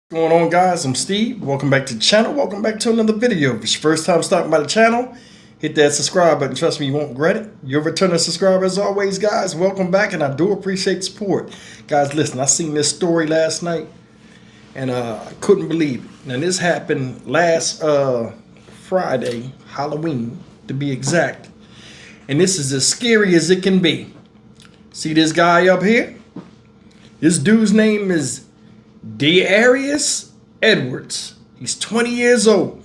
What's going on, guys? I'm Steve. Welcome back to the channel. Welcome back to another video. If it's your first time stopping by the channel, hit that subscribe button. Trust me, you won't regret it. You're a returning subscriber as always, guys. Welcome back, and I do appreciate the support. Guys, listen, I seen this story last night, and I couldn't believe it. Now, this happened last Friday, Halloween, to be exact. And this is as scary as it can be. See this guy up here? This dude's name is Darius Edwards. He's 20 years old.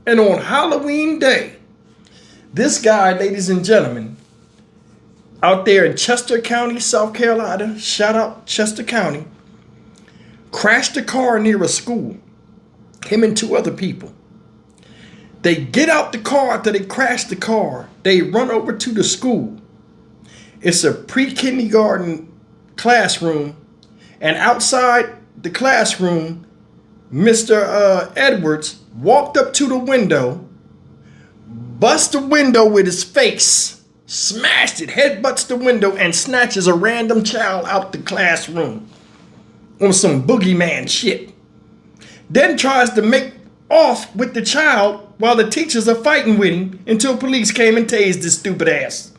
And on Halloween day, this guy, ladies and gentlemen, out there in Chester County, South Carolina, shout out Chester County, crashed a car near a school. Him and two other people. They get out the car after they crash the car. They run over to the school. It's a pre-kindergarten classroom. And outside the classroom, Mr. Edwards walked up to the window, bust the window with his face, smashed it, headbutts the window, and snatches a random child out the classroom on some boogeyman shit. Then tries to make off with the child while the teachers are fighting with him until police came and tased his stupid ass.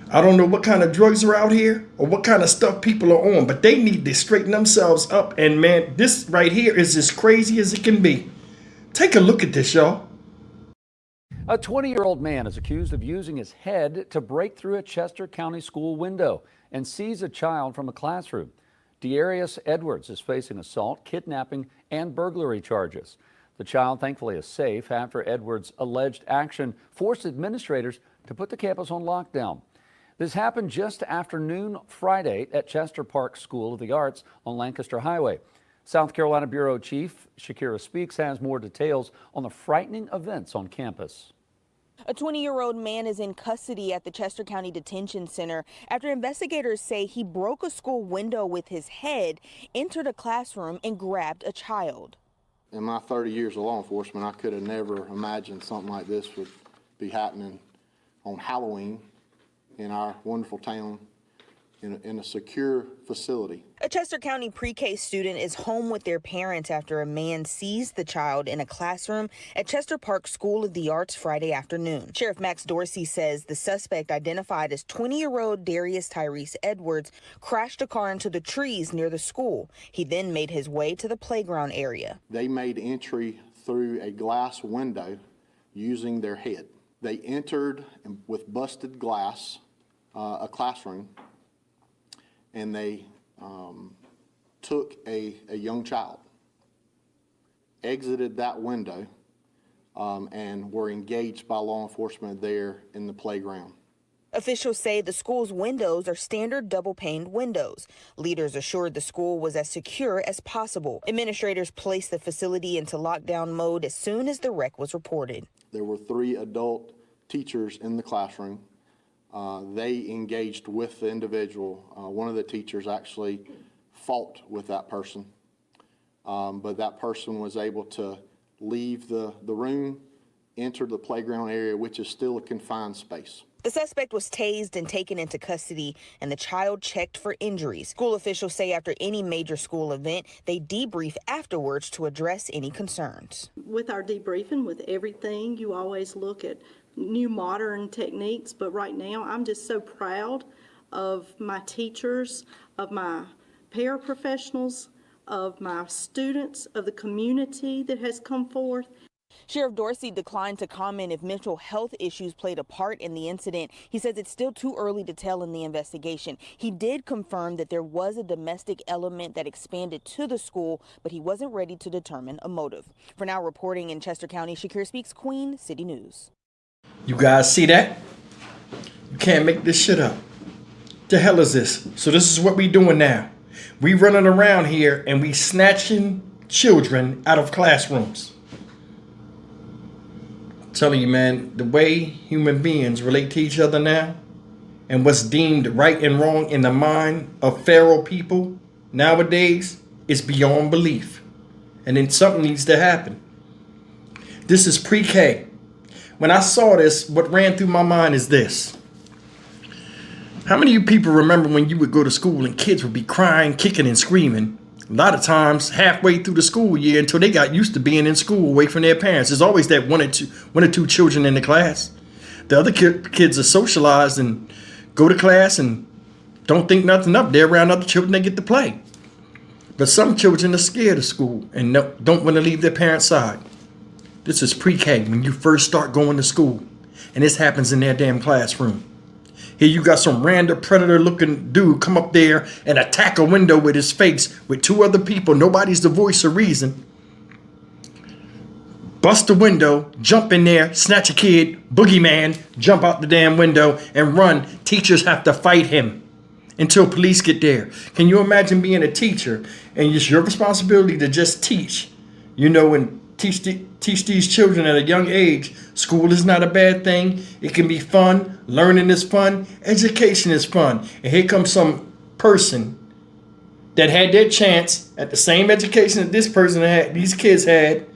I don't know what kind of drugs are out here or what kind of stuff people are on, but they need to straighten themselves up. And man, this right here is as crazy as it can be. Take a look at this, y'all. A 20-year-old man is accused of using his head to break through a Chester County school window and seize a child from a classroom. Darius Edwards is facing assault, kidnapping, and burglary charges. The child thankfully is safe after Edwards' alleged action forced administrators to put the campus on lockdown. This happened just after noon Friday at Chester Park School of the Arts on Lancaster Highway. South Carolina Bureau Chief Shakira Speaks has more details on the frightening events on campus. A 20-year-old man is in custody at the Chester County Detention Center after investigators say he broke a school window with his head, entered a classroom, and grabbed a child. In my 30 years of law enforcement, I could have never imagined something like this would be happening on Halloween in our wonderful town in a secure facility. A Chester County pre-K student is home with their parents after a man seized the child in a classroom at Chester Park School of the Arts Friday afternoon. Sheriff Max Dorsey says the suspect, identified as 20-year-old Darius Tyrese Edwards, crashed a car into the trees near the school. He then made his way to the playground area. They made entry through a glass window using their head. They entered with busted glass, a classroom, and they took a young child, exited that window, and were engaged by law enforcement there in the playground. Officials say the school's windows are standard double-paned windows. Leaders assured the school was as secure as possible. Administrators placed the facility into lockdown mode as soon as the wreck was reported. There were 3 adult teachers in the classroom. They engaged with the individual. One of the teachers actually fought with that person, but that person was able to leave the room, enter the playground area, which is still a confined space. The suspect was tased and taken into custody, and the child checked for injuries. School officials say after any major school event, they debrief afterwards to address any concerns. With our debriefing, with everything, you always look at new modern techniques, but right now I'm just so proud of my teachers, of my paraprofessionals, of my students, of the community that has come forth. Sheriff Dorsey declined to comment if mental health issues played a part in the incident. He says it's still too early to tell in the investigation. He did confirm that there was a domestic element that expanded to the school, but he wasn't ready to determine a motive. For now, reporting in Chester County, Shakira Speaks, Queen City News. You guys see that? You can't make this shit up. The hell is this? So this is what we doing now. We running around here and we snatching children out of classrooms. I'm telling you, man, the way human beings relate to each other now and what's deemed right and wrong in the mind of feral people nowadays is beyond belief. And then something needs to happen. This is pre-K. When I saw this, what ran through my mind is this. How many of you people remember when you would go to school and kids would be crying, kicking, and screaming A lot of times halfway through the school year until they got used to being in school away from their parents. There's always that one or two children in the class. The other kids are socialized and go to class and don't think nothing of. They're around other children, they get to play. But some children are scared of school and don't want to leave their parents' side. This is pre-K, when you first start going to school. And this happens in their damn classroom. Here you got some random predator-looking dude come up there and attack a window with his face with two other people. Nobody's the voice of reason. Bust the window, jump in there, snatch a kid, boogeyman, jump out the damn window and run. Teachers have to fight him until police get there. Can you imagine being a teacher and it's your responsibility to just teach, and teach these children at a young age? School is not a bad thing. It can be fun. Learning is fun. Education is fun. And here comes some person that had their chance at the same education that this person had, these kids had,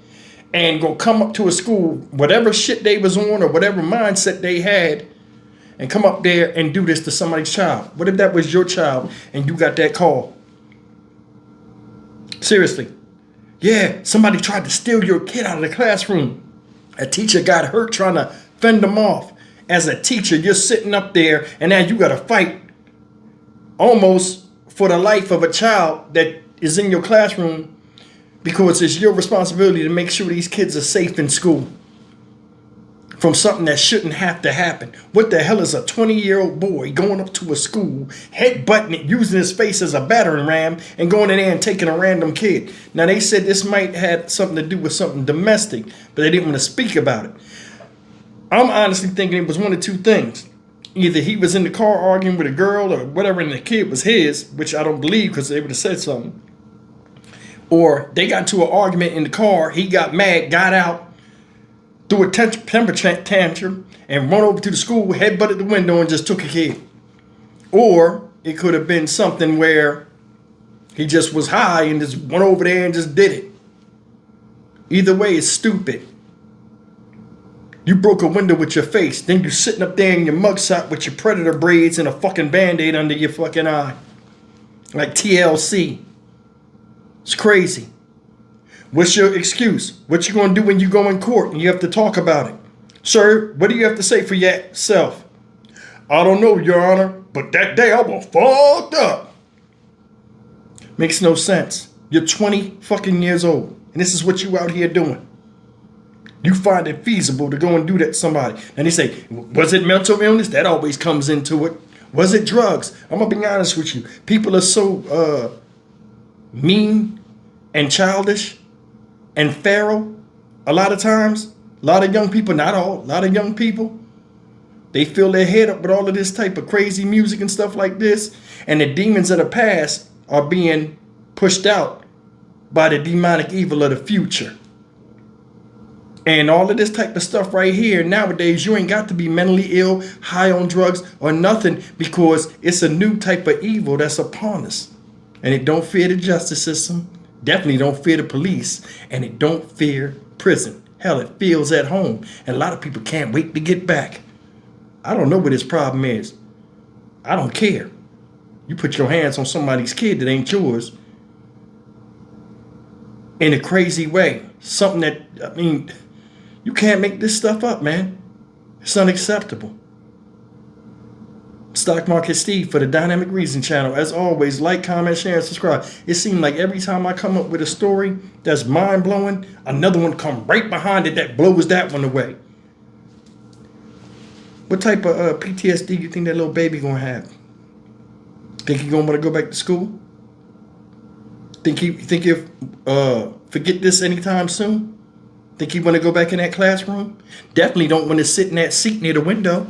and go come up to a school, whatever shit they was on or whatever mindset they had, and come up there and do this to somebody's child. What if that was your child and you got that call? Seriously. Yeah, somebody tried to steal your kid out of the classroom. A teacher got hurt trying to fend them off. As a teacher, you're sitting up there and now you got to fight almost for the life of a child that is in your classroom because it's your responsibility to make sure these kids are safe in school from something that shouldn't have to happen. What the hell is a 20-year-old boy going up to a school, headbutting it, using his face as a battering ram, and going in there and taking a random kid? Now, they said this might have something to do with something domestic, but they didn't want to speak about it. I'm honestly thinking it was one of two things. Either he was in the car arguing with a girl or whatever, and the kid was his, which I don't believe because they would have said something. Or they got into an argument in the car, he got mad, got out, threw a temper tantrum, and run over to the school, headbutted the window, and just took a kid. Or it could have been something where he just was high and just went over there and just did it. Either way, it's stupid. You broke a window with your face, then you're sitting up there in your mugshot with your predator braids and a fucking Band-Aid under your fucking eye. Like TLC. It's crazy. What's your excuse? What you gonna do when you go in court and you have to talk about it? Sir, what do you have to say for yourself? I don't know, Your Honor, but that day I was fucked up. Makes no sense. You're 20 fucking years old, and this is what you out here doing. You find it feasible to go and do that to somebody. And they say, was it mental illness? That always comes into it. Was it drugs? I'm gonna be honest with you. People are so mean and childish and feral a lot of times. A lot of young people, not all, a lot of young people, they fill their head up with all of this type of crazy music and stuff like this, and the demons of the past are being pushed out by the demonic evil of the future. And all of this type of stuff right here, nowadays, you ain't got to be mentally ill, high on drugs, or nothing, because it's a new type of evil that's upon us. And it don't fear the justice system, definitely don't fear the police, and it don't fear prison. Hell, it feels at home, and a lot of people can't wait to get back. I don't know what his problem is. I don't care. You put your hands on somebody's kid that ain't yours in a crazy way. Something that, you can't make this stuff up, man. It's unacceptable. Stock Market Steve for the Dynamic Reason channel. As always, like, comment, share, and subscribe. It seems like every time I come up with a story that's mind-blowing, another one come right behind it that blows that one away. What type of PTSD you think that little baby gonna have? Think he gonna want to go back to school? Think he'll forget this anytime soon? Think he want to go back in that classroom? Definitely don't want to sit in that seat near the window.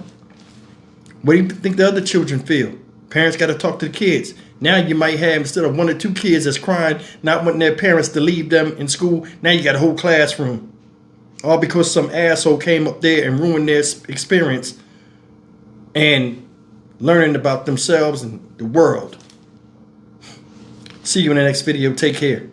What do you think the other children feel? Parents got to talk to the kids. Now you might have, instead of 1 or 2 kids that's crying, not wanting their parents to leave them in school, now you got a whole classroom. All because some asshole came up there and ruined their experience and learning about themselves and the world. See you in the next video. Take care.